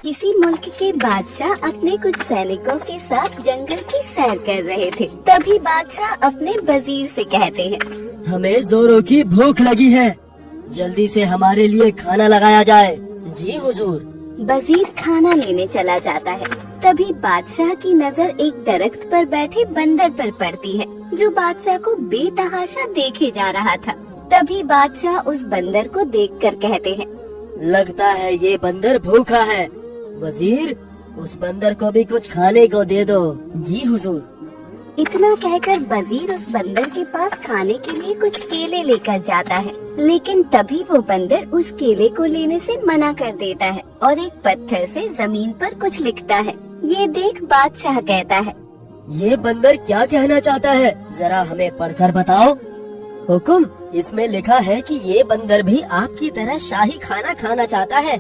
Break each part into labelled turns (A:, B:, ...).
A: किसी मुल्क के बादशाह अपने कुछ सैनिकों के साथ जंगल की सैर कर रहे थे। तभी बादशाह अपने वजीर से कहते हैं,
B: हमें जोरों की भूख लगी है, जल्दी से हमारे लिए खाना लगाया जाए। जी हुजूर।
A: वजीर खाना लेने चला जाता है। तभी बादशाह की नजर एक दरख्त पर बैठे बंदर पर पड़ती है, जो बादशाह को बेतहाशा देखे जा रहा था। तभी बादशाह उस बंदर को देखकर कहते हैं,
B: लगता है ये बंदर भूखा है। वजीर, उस बंदर को भी कुछ खाने को दे दो। जी हुजूर।
A: इतना कहकर वजीर उस बंदर के पास खाने के लिए कुछ केले लेकर जाता है, लेकिन तभी वो बंदर उस केले को लेने से मना कर देता है और एक पत्थर से जमीन पर कुछ लिखता है। ये देख बादशाह कहता है,
B: ये बंदर क्या कहना चाहता है, जरा हमें पढ़कर बताओ। हुकुम, इसमें लिखा है कि ये बंदर भी आपकी तरह शाही खाना खाना चाहता है।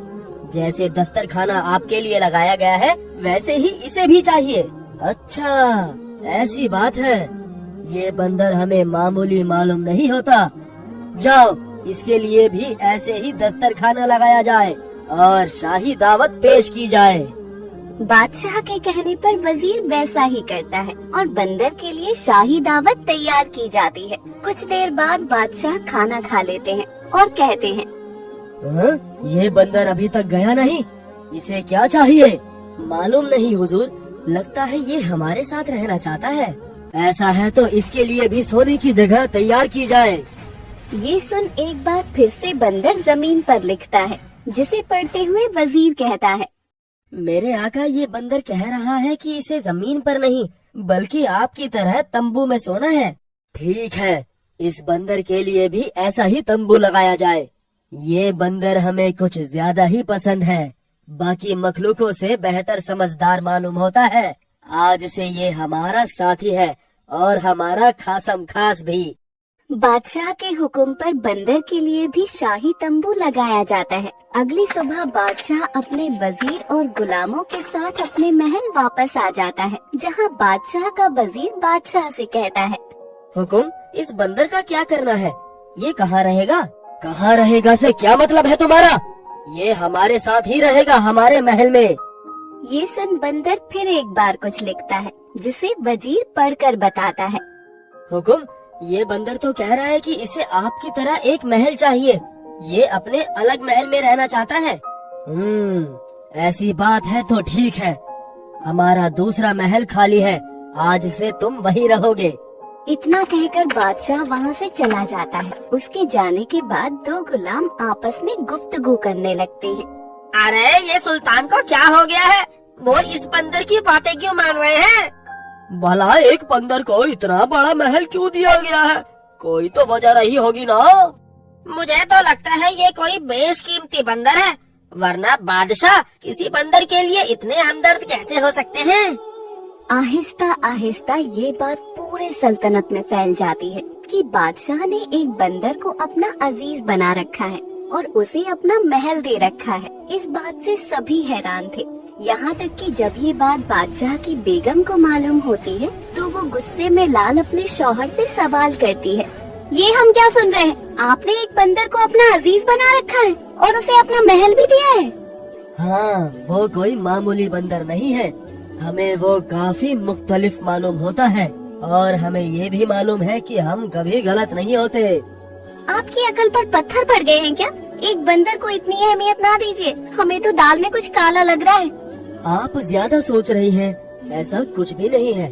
B: जैसे दस्तरखाना आपके लिए लगाया गया है, वैसे ही इसे भी चाहिए। अच्छा, ऐसी बात है। ये बंदर हमें मामूली मालूम नहीं होता। जाओ, इसके लिए भी ऐसे ही दस्तरखाना लगाया जाए और शाही दावत पेश की जाए।
A: बादशाह के कहने पर वजीर वैसा ही करता है और बंदर के लिए शाही दावत तैयार की जाती है। कुछ देर बाद बादशाह खाना खा लेते हैं और कहते हैं,
B: ये बंदर अभी तक गया नहीं, इसे क्या चाहिए? मालूम नहीं हुजूर, लगता है ये हमारे साथ रहना चाहता है। ऐसा है तो इसके लिए भी सोने की जगह तैयार की जाए।
A: ये सुन एक बार फिर से बंदर जमीन पर लिखता है, जिसे पढ़ते हुए वजीर कहता है,
B: मेरे आका, ये बंदर कह रहा है कि इसे जमीन पर नहीं बल्कि आपकी तरह तंबू में सोना है। ठीक है, इस बंदर के लिए भी ऐसा ही तंबू लगाया जाए। ये बंदर हमें कुछ ज्यादा ही पसंद है, बाकी मखलूकों से बेहतर समझदार मालूम होता है। आज से ये हमारा साथी है और हमारा खासम खास भी।
A: बादशाह के हुक्म पर बंदर के लिए भी शाही तंबू लगाया जाता है। अगली सुबह बादशाह अपने वजीर और गुलामों के साथ अपने महल वापस आ जाता है, जहां बादशाह का वजीर बादशाह से कहता है,
B: हुकुम, इस बंदर का क्या करना है? ये कहाँ रहेगा? कहाँ रहेगा से क्या मतलब है तुम्हारा? ये हमारे साथ ही रहेगा, हमारे महल में।
A: ये सुन बंदर फिर एक बार कुछ लिखता है, जिसे वजीर पढ़कर बताता है,
B: हुकुम, ये बंदर तो कह रहा है कि इसे आपकी तरह एक महल चाहिए। ये अपने अलग महल में रहना चाहता है। ऐसी बात है तो ठीक है, हमारा दूसरा महल खाली है, आज से तुम वहीं रहोगे।
A: इतना कहकर बादशाह वहाँ से चला जाता है। उसके जाने के बाद दो गुलाम आपस में गुफ्तगू करने लगते हैं।
B: अरे, ये सुल्तान को क्या हो गया है? वो इस बंदर की बातें क्यों मान रहे हैं? भला एक बंदर को इतना बड़ा महल क्यों दिया गया है? कोई तो वजह रही होगी ना। मुझे तो लगता है ये कोई बेशकीमती बंदर है, वरना बादशाह किसी बंदर के लिए इतने हमदर्द कैसे हो सकते हैं?
A: आहिस्ता आहिस्ता ये बात पूरे सल्तनत में फैल जाती है कि बादशाह ने एक बंदर को अपना अजीज बना रखा है और उसे अपना महल दे रखा है। इस बात से सभी हैरान थे, यहाँ तक कि जब ये बात बादशाह की बेगम को मालूम होती है तो वो गुस्से में लाल अपने शौहर से सवाल करती है, ये हम क्या सुन रहे हैं? आपने एक बंदर को अपना अजीज बना रखा है और उसे अपना महल भी दिया है।
B: हाँ, वो कोई मामूली बंदर नहीं है, हमें वो काफी मुख्तलिफ मालूम होता है और हमें ये भी मालूम है कि हम कभी गलत नहीं होते।
A: आपकी अकल पर पत्थर पड़ गए हैं क्या? एक बंदर को इतनी अहमियत ना दीजिए, हमें तो दाल में कुछ काला लग रहा है।
B: आप ज्यादा सोच रही हैं, ऐसा कुछ भी नहीं है।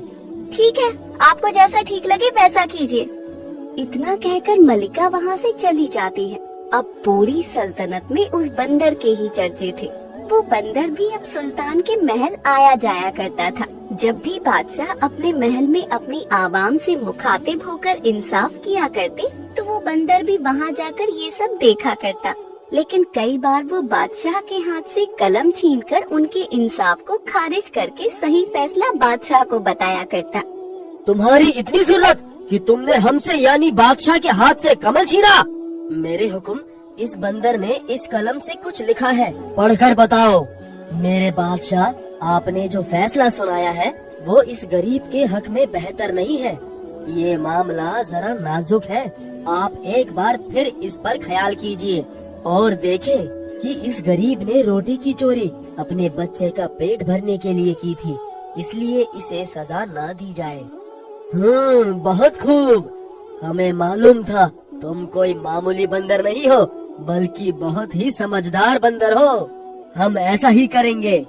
A: ठीक है, आपको जैसा ठीक लगे वैसा कीजिए। इतना कहकर मलिका वहाँ से चली जाती है। अब पूरी सल्तनत में उस बंदर के ही चर्चे थे। वो बंदर भी अब सुल्तान के महल आया जाया करता था। जब भी बादशाह अपने महल में अपनी आवाम से मुखातिब होकर इंसाफ किया करते, तो वो बंदर भी वहाँ जाकर ये सब देखा करता। लेकिन कई बार वो बादशाह के हाथ से कलम छीनकर उनके इंसाफ को खारिज करके सही फैसला बादशाह को बताया करता।
B: तुम्हारी इतनी जरूरत कि तुमने हमसे यानी बादशाह के हाथ से कमल छीना? मेरे हुक्म, इस बंदर ने इस कलम से कुछ लिखा है, पढ़कर बताओ। मेरे बादशाह, आपने जो फैसला सुनाया है वो इस गरीब के हक में बेहतर नहीं है। ये मामला जरा नाजुक है, आप एक बार फिर इस पर ख्याल कीजिए और देखें कि इस गरीब ने रोटी की चोरी अपने बच्चे का पेट भरने के लिए की थी, इसलिए इसे सजा ना दी जाए। बहुत खूब। हमें मालूम था तुम कोई मामूली बंदर नहीं हो, बल्कि बहुत ही समझदार बंदर हो। हम ऐसा ही करेंगे।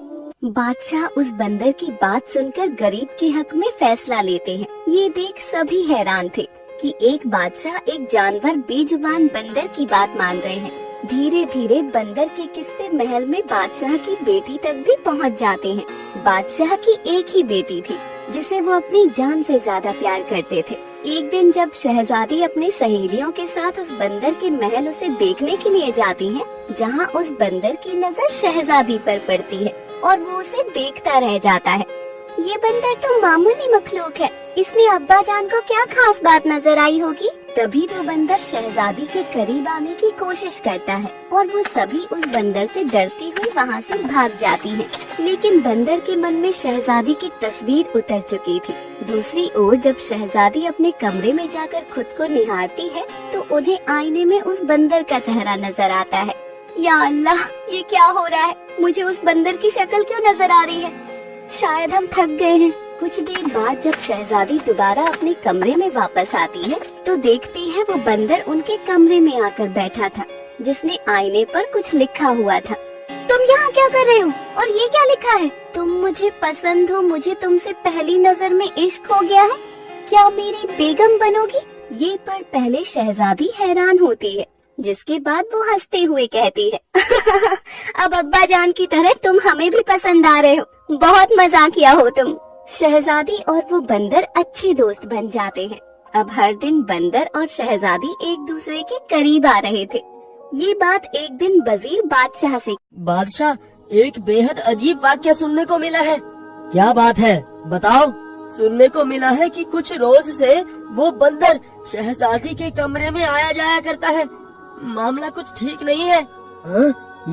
A: बादशाह उस बंदर की बात सुनकर गरीब के हक में फैसला लेते हैं। ये देख सभी हैरान थे कि एक बादशाह एक जानवर बेजुबान बंदर की बात मान रहे हैं। धीरे धीरे बंदर के किस्से महल में बादशाह की बेटी तक भी पहुंच जाते हैं। बादशाह की एक ही बेटी थी जिसे वो अपनी जान से ज्यादा प्यार करते थे। एक दिन जब शहजादी अपनी सहेलियों के साथ उस बंदर के महल उसे देखने के लिए जाती हैं, जहां उस बंदर की नजर शहजादी पर पड़ती है और वो उसे देखता रह जाता है। ये बंदर तो मामूली मखलूक है, इसमें अब्बा जान को क्या खास बात नजर आई होगी। तभी वो बंदर शहजादी के करीब आने की कोशिश करता है और वो सभी उस बंदर से डरती हुई वहाँ से भाग जाती हैं। लेकिन बंदर के मन में शहजादी की तस्वीर उतर चुकी थी। दूसरी ओर जब शहजादी अपने कमरे में जाकर खुद को निहारती है तो उन्हें आईने में उस बंदर का चेहरा नजर आता है। या अल्लाह, ये क्या हो रहा है? मुझे उस बंदर की शक्ल क्यों नजर आ रही है? शायद हम थक गए हैं। कुछ देर बाद जब शहजादी दोबारा अपने कमरे में वापस आती है तो देखती है वो बंदर उनके कमरे में आकर बैठा था, जिसने आईने पर कुछ लिखा हुआ था। तुम यहाँ क्या कर रहे हो? और ये क्या लिखा है? तुम मुझे पसंद हो, मुझे तुमसे पहली नजर में इश्क हो गया है, क्या मेरी बेगम बनोगी? ये पढ़ पहले शहजादी हैरान होती है, जिसके बाद वो हंसते हुए कहती है अब अब्बा जान की तरह तुम हमें भी पसंद आ रहे हो, बहुत मजाकिया हो तुम। शहजादी और वो बंदर अच्छे दोस्त बन जाते हैं। अब हर दिन बंदर और शहजादी एक दूसरे के करीब आ रहे थे। ये बात एक दिन वजीर बादशाह से।
B: बादशाह, एक बेहद अजीब वाक्य सुनने को मिला है। क्या बात है, बताओ। सुनने को मिला है कि कुछ रोज से वो बंदर शहजादी के कमरे में आया जाया करता है। मामला कुछ ठीक नहीं है।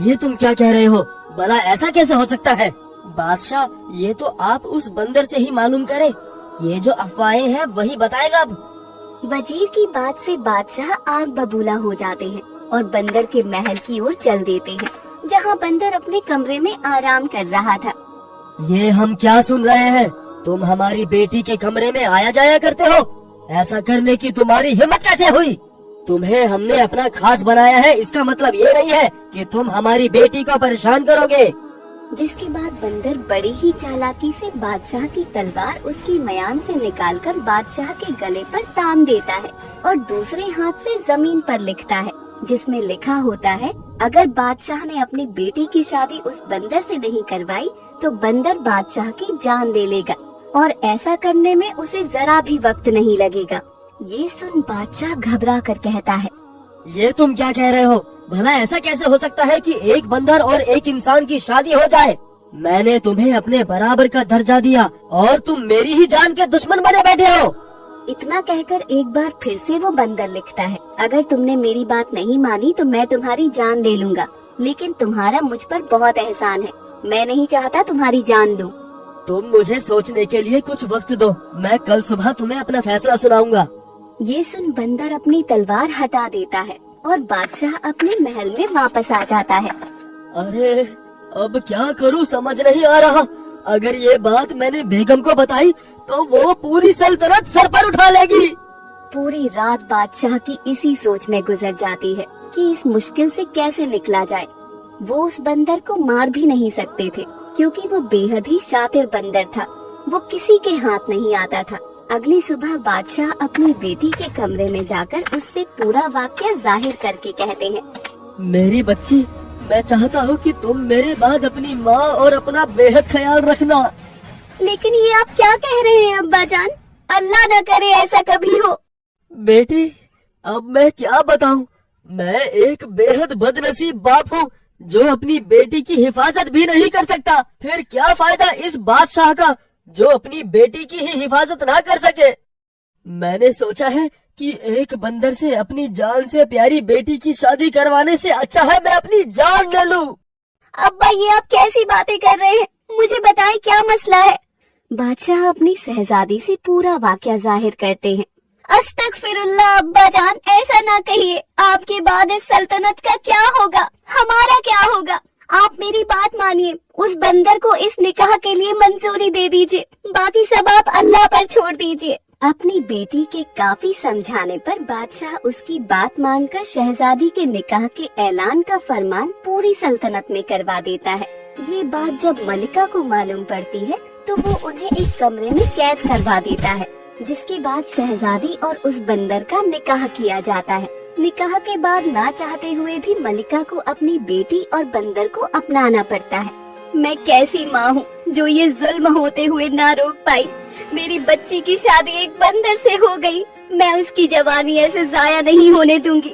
B: ये तुम क्या कह रहे हो? भला ऐसा कैसे हो सकता है? बादशाह, ये तो आप उस बंदर से ही मालूम करें। ये जो अफवाहें हैं वही बताएगा अब।
A: वजीर की बात से बादशाह आग बबूला हो जाते हैं और बंदर के महल की ओर चल देते हैं, जहां बंदर अपने कमरे में आराम कर रहा था।
B: ये हम क्या सुन रहे हैं? तुम हमारी बेटी के कमरे में आया जाया करते हो? ऐसा करने की तुम्हारी हिम्मत कैसे हुई? तुम्हें हमने अपना खास बनाया है, इसका मतलब ये नहीं है कि तुम हमारी बेटी को परेशान करोगे।
A: जिसके बाद बंदर बड़ी ही चालाकी से बादशाह की तलवार उसकी मयान से निकालकर बादशाह के गले पर तान देता है और दूसरे हाथ से जमीन पर लिखता है, जिसमें लिखा होता है, अगर बादशाह ने अपनी बेटी की शादी उस बंदर से नहीं करवाई तो बंदर बादशाह की जान ले लेगा और ऐसा करने में उसे जरा भी वक्त नहीं लगेगा। ये सुन बादशाह घबरा कर कहता है,
B: ये तुम क्या कह रहे हो? भला ऐसा कैसे हो सकता है कि एक बंदर और एक इंसान की शादी हो जाए? मैंने तुम्हें अपने बराबर का दर्जा दिया और तुम मेरी ही जान के दुश्मन बने बैठे हो।
A: इतना कहकर एक बार फिर से वो बंदर लिखता है, अगर तुमने मेरी बात नहीं मानी तो मैं तुम्हारी जान ले लूंगा, लेकिन तुम्हारा मुझ पर बहुत एहसान है, मैं नहीं चाहता तुम्हारी जान लूं।
B: तुम मुझे सोचने के लिए कुछ वक्त दो, मैं कल सुबह तुम्हें अपना फैसला सुनाऊंगा।
A: ये सुन बंदर अपनी तलवार हटा देता है और बादशाह अपने महल में वापस आ जाता है।
B: अरे अब क्या करूं समझ नहीं आ रहा। अगर ये बात मैंने बेगम को बताई तो वो पूरी सल्तनत सर पर उठा लेगी।
A: पूरी रात बादशाह की इसी सोच में गुजर जाती है कि इस मुश्किल से कैसे निकला जाए। वो उस बंदर को मार भी नहीं सकते थे क्योंकि वो बेहद ही शातिर बंदर था, वो किसी के हाथ नहीं आता था। अगली सुबह बादशाह अपनी बेटी के कमरे में जाकर उससे पूरा वाक्य जाहिर करके कहते हैं,
B: मेरी बच्ची, मैं चाहता हूँ कि तुम मेरे बाद अपनी माँ और अपना बेहद ख्याल रखना।
A: लेकिन ये आप क्या कह रहे हैं अब्बा जान? अल्लाह न करे ऐसा कभी हो।
B: बेटी, अब मैं क्या बताऊँ? मैं एक बेहद बदनसीब बाप हूँ जो अपनी बेटी की हिफाजत भी नहीं कर सकता। फिर क्या फायदा इस बादशाह का जो अपनी बेटी की ही हिफाजत ना कर सके। मैंने सोचा है कि एक बंदर से अपनी जान से प्यारी बेटी की शादी करवाने से अच्छा है मैं अपनी जान ले लूं।
A: अब्बा, ये आप कैसी बातें कर रहे हैं? मुझे बताएं क्या मसला है? बादशाह अपनी शहजादी से पूरा वाकया जाहिर करते हैं। अस्तगफिरुल्लाह अब्बा जान, ऐसा ना कहिए, आपके बाद इस सल्तनत का क्या होगा? हमारा क्या होगा? आप मेरी बात मानिए, उस बंदर को इस निकाह के लिए मंजूरी दे दीजिए, बाकी सब आप अल्लाह पर छोड़ दीजिए। अपनी बेटी के काफी समझाने पर बादशाह उसकी बात मानकर शहजादी के निकाह के ऐलान का फरमान पूरी सल्तनत में करवा देता है। ये बात जब मलिका को मालूम पड़ती है तो वो उन्हें एक कमरे में कैद करवा देता है, जिसके बाद शहजादी और उस बंदर का निकाह किया जाता है। निकाह के बाद ना चाहते हुए भी मलिका को अपनी बेटी और बंदर को अपनाना पड़ता है। मैं कैसी माँ हूँ जो ये जुल्म होते हुए ना रोक पाई। मेरी बच्ची की शादी एक बंदर से हो गई, मैं उसकी जवानी ऐसे जाया नहीं होने दूंगी।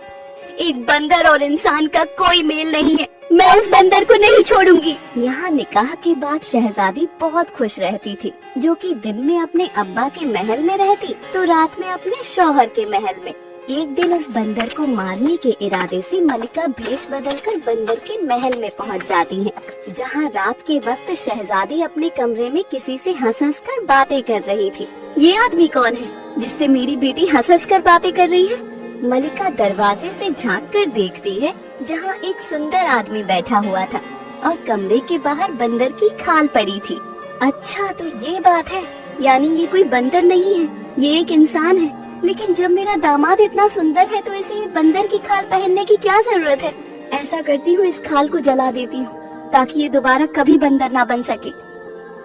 A: एक बंदर और इंसान का कोई मेल नहीं है, मैं उस बंदर को नहीं छोड़ूंगी। यहाँ निकाह के बाद शहजादी बहुत खुश रहती थी, जो कि दिन में अपने अब्बा के महल में रहती तो रात में अपने शौहर के महल में। एक दिन उस बंदर को मारने के इरादे से मलिका भेष बदलकर बंदर के महल में पहुंच जाती है, जहां रात के वक्त शहजादी अपने कमरे में किसी से हंस कर बातें कर रही थी। ये आदमी कौन है जिससे मेरी बेटी हंस कर बातें कर रही है? मलिका दरवाजे से झांक कर देखती है, जहां एक सुंदर आदमी बैठा हुआ था और कमरे के बाहर बंदर की खाल पड़ी थी। अच्छा, तो ये बात है, यानी ये कोई बंदर नहीं है, ये एक इंसान है। लेकिन जब मेरा दामाद इतना सुंदर है तो इसे बंदर की खाल पहनने की क्या जरूरत है? ऐसा करती हूँ, इस खाल को जला देती हूँ ताकि ये दोबारा कभी बंदर ना बन सके।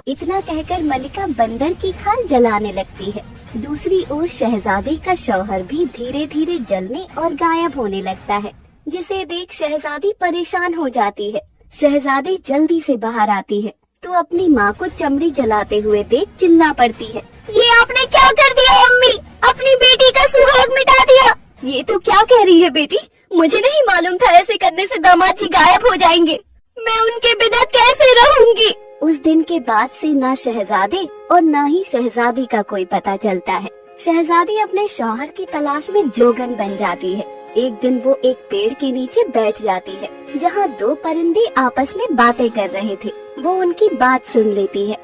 A: इतना कहकर मलिका बंदर की खाल जलाने लगती है। दूसरी ओर शहजादी का शौहर भी धीरे धीरे जलने और गायब होने लगता है, जिसे देख शहजादी परेशान हो जाती है। शहजादी जल्दी से बाहर आती है तो अपनी माँ को चमड़ी जलाते हुए देख चिल्ला पड़ती है, ये आपने क्या कर दिया अम्मी? अपनी बेटी का सुहाग मिटा दिया। ये तो क्या कह रही है बेटी? मुझे नहीं मालूम था ऐसे करने से दामाद जी गायब हो जाएंगे। मैं उनके बिना कैसे रहूंगी? उस दिन के बाद से ना शहजादे और ना ही शहजादी का कोई पता चलता है। शहजादी अपने शौहर की तलाश में जोगन बन जाती है। एक दिन वो एक पेड़ के नीचे बैठ जाती है, जहाँ दो परिंदे आपस में बातें कर रहे थे। वो उनकी बात सुन लेती है।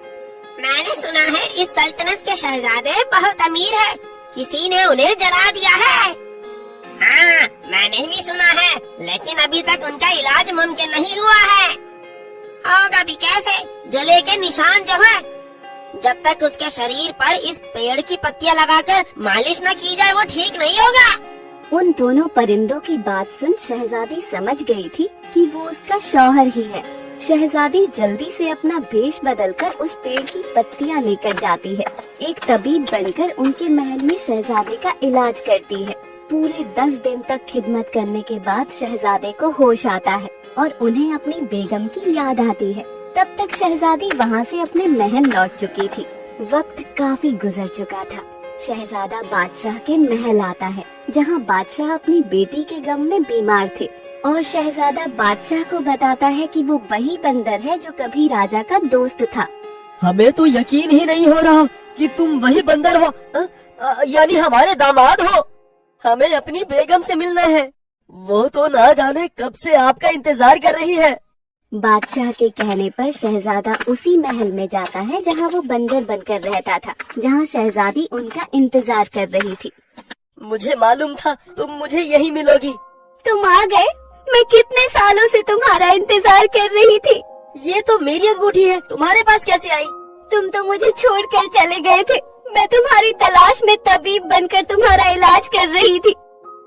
C: मैंने सुना है इस सल्तनत के शहजादे बहुत अमीर है, किसी ने उन्हें जला दिया है। हाँ, मैंने भी सुना है, लेकिन अभी तक उनका इलाज मुमकिन नहीं हुआ है। होगा भी कैसे? जले के निशान जो है, जब तक उसके शरीर पर इस पेड़ की पत्तियां लगाकर मालिश न की जाए वो ठीक नहीं होगा।
A: उन दोनों परिंदों की बात सुन शहजादी समझ गई थी कि वो उसका शौहर ही है। शहजादी जल्दी से अपना भेष बदलकर उस पेड़ की पत्तियां लेकर जाती है। एक तबीब बनकर उनके महल में शहजादे का इलाज करती है। पूरे 10 दिन तक खिदमत करने के बाद शहजादे को होश आता है और उन्हें अपनी बेगम की याद आती है। तब तक शहजादी वहाँ से अपने महल लौट चुकी थी। वक्त काफी गुजर चुका था। शहजादा बादशाह के महल आता है, जहाँ बादशाह अपनी बेटी के गम में बीमार थे और शहजादा बादशाह को बताता है कि वो वही बंदर है जो कभी राजा का दोस्त था।
B: हमें तो यकीन ही नहीं हो रहा कि तुम वही बंदर हो, यानी हमारे दामाद हो। हमें अपनी बेगम से मिलना है, वो तो ना जाने कब से आपका इंतजार कर रही है।
A: बादशाह के कहने पर शहजादा उसी महल में जाता है जहाँ वो बंदर बनकर रहता था, जहाँ शहजादी उनका इंतजार कर रही थी।
B: मुझे मालूम था तुम मुझे यही मिलोगी।
A: तुम आ गए? मैं कितने सालों से तुम्हारा इंतजार कर रही थी।
B: ये तो मेरी अंगूठी है, तुम्हारे पास कैसे आई?
A: तुम तो मुझे छोड़कर चले गए थे। मैं तुम्हारी तलाश में तबीब बनकर तुम्हारा इलाज कर रही थी।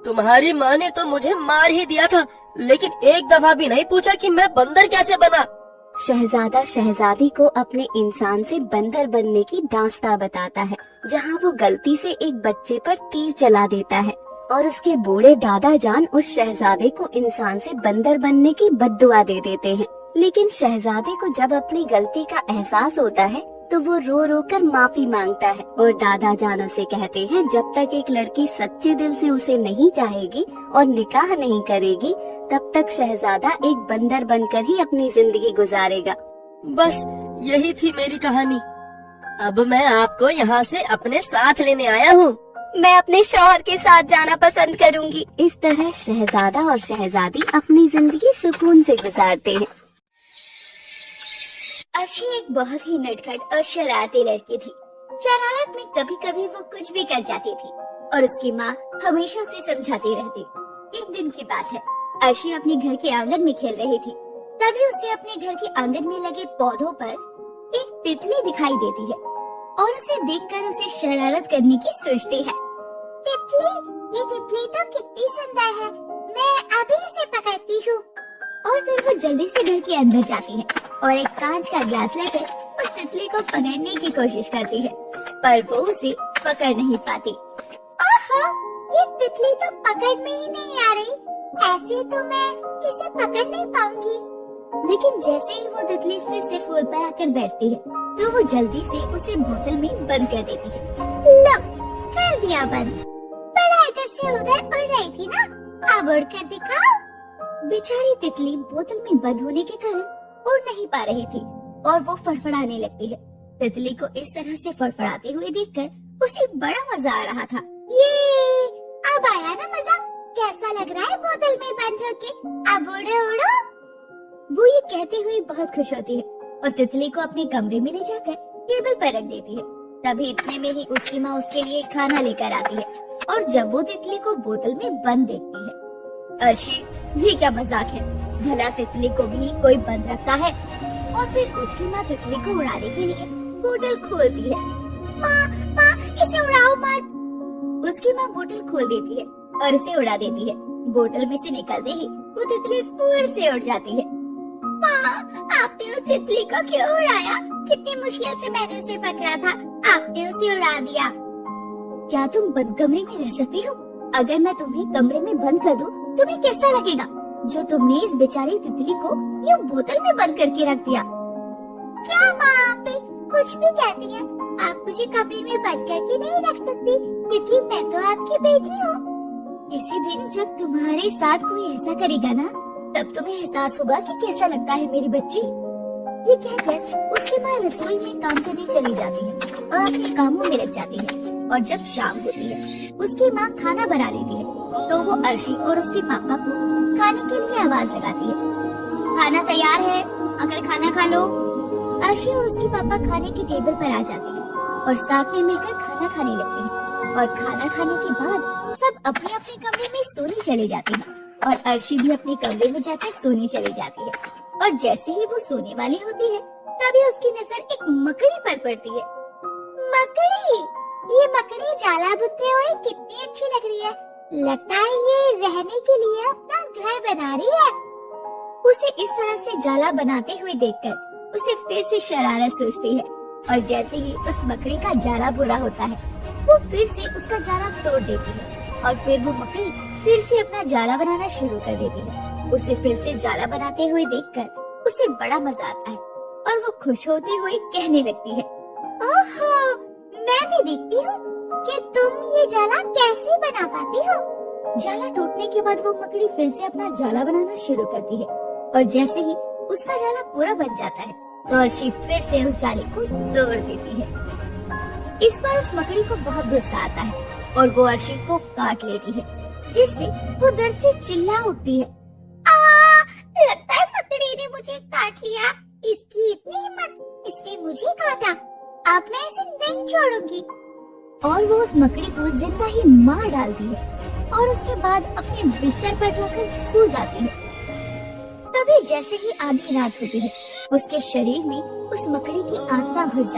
B: तुम्हारी माँ ने तो मुझे मार ही दिया था, लेकिन एक दफा भी नहीं पूछा कि मैं बंदर कैसे बना।
A: शहजादा शहजादी को अपने इंसान से बंदर बनने की दास्तां बताता है, जहाँ वो गलती से एक बच्चे पर तीर चला देता है और उसके बूढ़े दादा जान उस शहजादे को इंसान से बंदर बनने की बद्दुआ दे देते हैं। लेकिन शहजादे को जब अपनी गलती का एहसास होता है तो वो रो रो कर माफी मांगता है और दादा जानों से कहते हैं जब तक एक लड़की सच्चे दिल से उसे नहीं चाहेगी और निकाह नहीं करेगी तब तक शहजादा एक बंदर बनकर ही अपनी जिंदगी गुजारेगा।
B: बस यही थी मेरी कहानी। अब मैं आपको यहाँ से अपने साथ लेने आया हूँ।
A: मैं अपने शौहर के साथ जाना पसंद करूँगी। इस तरह शहजादा और शहजादी अपनी जिंदगी सुकून से गुजारते हैं। अर्शी एक बहुत ही नटखट और शरारती लड़की थी। शरारत में कभी कभी वो कुछ भी कर जाती थी और उसकी माँ हमेशा उसे समझाती रहती। एक दिन की बात है, अर्शी अपने घर के आंगन में खेल रही थी। तभी उसे अपने घर के आंगन में लगे पौधों पर एक तितली दिखाई देती है और उसे देखकर उसे शरारत करने की सोचती है। तितली, ये तितली तो कितनी सुंदर है, मैं अभी इसे पकड़ती हूँ। और फिर वो जल्दी से घर के अंदर जाती है और एक कांच का ग्लास लेकर उस तितली को पकड़ने की कोशिश करती है, पर वो उसे पकड़ नहीं पाती। ओहो, ये तितली तो पकड़ में ही नहीं आ रही, ऐसे तो मैं इसे पकड़ नहीं पाऊंगी। लेकिन जैसे ही वो तितली फिर से फूल पर आकर बैठती है तो वो जल्दी से उसे बोतल में बंद कर देती है। लो, कर दिया बंद। बड़ा इधर से उधर उड़ रही थी ना, अब उड़ कर दिखाओ। बेचारी तितली बोतल में बंद होने के कारण उड़ नहीं पा रही थी और वो फड़फड़ाने लगती है। तितली को इस तरह से फड़फड़ाते हुए देखकर उसे बड़ा मजा आ रहा था। ये अब आया ना मजा, कैसा लग रहा है बोतल में बंद होके, अब उड़ो उड़ो। वो ये कहते हुए बहुत खुश होती है और तितली को अपने कमरे में ले जाकर टेबल पर रख देती है। तभी इतने में ही उसकी माँ उसके लिए खाना लेकर आती है और जब वो तितली को बोतल में बंद देखती है, अर्शी, ये क्या मजाक है, भला तितली को भी कोई बंद रखता है। और फिर उसकी माँ तितली को उड़ाने के लिए बोतल खोलती है। माँ, इसे उड़ाओ मत। उसकी माँ बोतल खोल देती है और उसे उड़ा देती है। बोतल में से निकलते ही वो तितली फिर से उड़ जाती है। माँ, आपने उस तितली को क्यों उड़ाया? कितनी मुश्किल से मैंने उसे पकड़ा था, आपने उसे उड़ा दिया। क्या तुम बंद कमरे में रह सकती हो? अगर मैं तुम्हें कमरे में बंद कर दूं, तुम्हें कैसा लगेगा जो तुमने इस बेचारी तितली को यूं बोतल में बंद करके रख दिया? क्या माँ, आप कुछ भी कहती हैं? आप मुझे कमरे में बंद करके नहीं रख सकती, क्योंकि मैं तो आपकी बेटी हूँ। किसी दिन जब तुम्हारे साथ कोई ऐसा करेगा ना, तब तुम्हें एहसास होगा कि कैसा लगता है मेरी बच्ची। ये कहकर उसकी माँ रसोई में काम करने चली जाती है और अपने कामों में लग जाती है। और जब शाम होती है, उसकी माँ खाना बना लेती है तो वो अर्शी और उसके पापा को खाने के लिए आवाज लगाती है। खाना तैयार है, अगर खाना खा लो। अर्शी और उसके पापा खाने के टेबल पर आ जाते हैं और साथ में मिलकर खाना खाने लगते हैं। और खाना खाने के बाद सब अपने अपने कमरे में सोने चले जाते हैं और अर्शी भी अपने कमरे में जाकर सोने चली जाती है। और जैसे ही वो सोने वाली होती है, तभी उसकी नजर एक मकड़ी पर पड़ती है। मकड़ी, ये मकड़ी जाला बुनते हुए कितनी अच्छी लग रही है, लगता है ये रहने के लिए अपना घर बना रही है। उसे इस तरह से जाला बनाते हुए देखकर उसे फिर से शरारत सूझती है और जैसे ही उस मकड़ी का जाला पूरा होता है, वो फिर से उसका जाला तोड़ देती है और फिर वो मकड़ी फिर से अपना जाला बनाना शुरू कर देती है। उसे फिर से जाला बनाते हुए देखकर उसे बड़ा मजा आता है और वो खुश होते हुए कहने लगती है, ओहो, मैं भी देखती हूँ कि तुम ये जाला कैसे बना पाती हो। जाला टूटने के बाद वो मकड़ी फिर से अपना जाला बनाना शुरू करती है और जैसे ही उसका जाला पूरा बन जाता है तो अर्शी फिर से उस जाले को तोड़ देती है। इस बार उस मकड़ी को बहुत गुस्सा आता है और वो अर्शी को काट लेती है, जिससे वो दर्द से चिल्ला उठती है। लगता है मकड़ी ने मुझे काट लिया, इसकी इतनी हिम्मत, इसने मुझे काटा, अब मैं इसे नहीं छोड़ूंगी। और वो उस मकड़ी को जिंदा ही मार डालती है और उसके बाद अपने बिस्तर पर जाकर सो जाती है। तभी जैसे ही आधी रात होती है, उसके शरीर में उस मकड़ी की आत्मा घुस जाती है।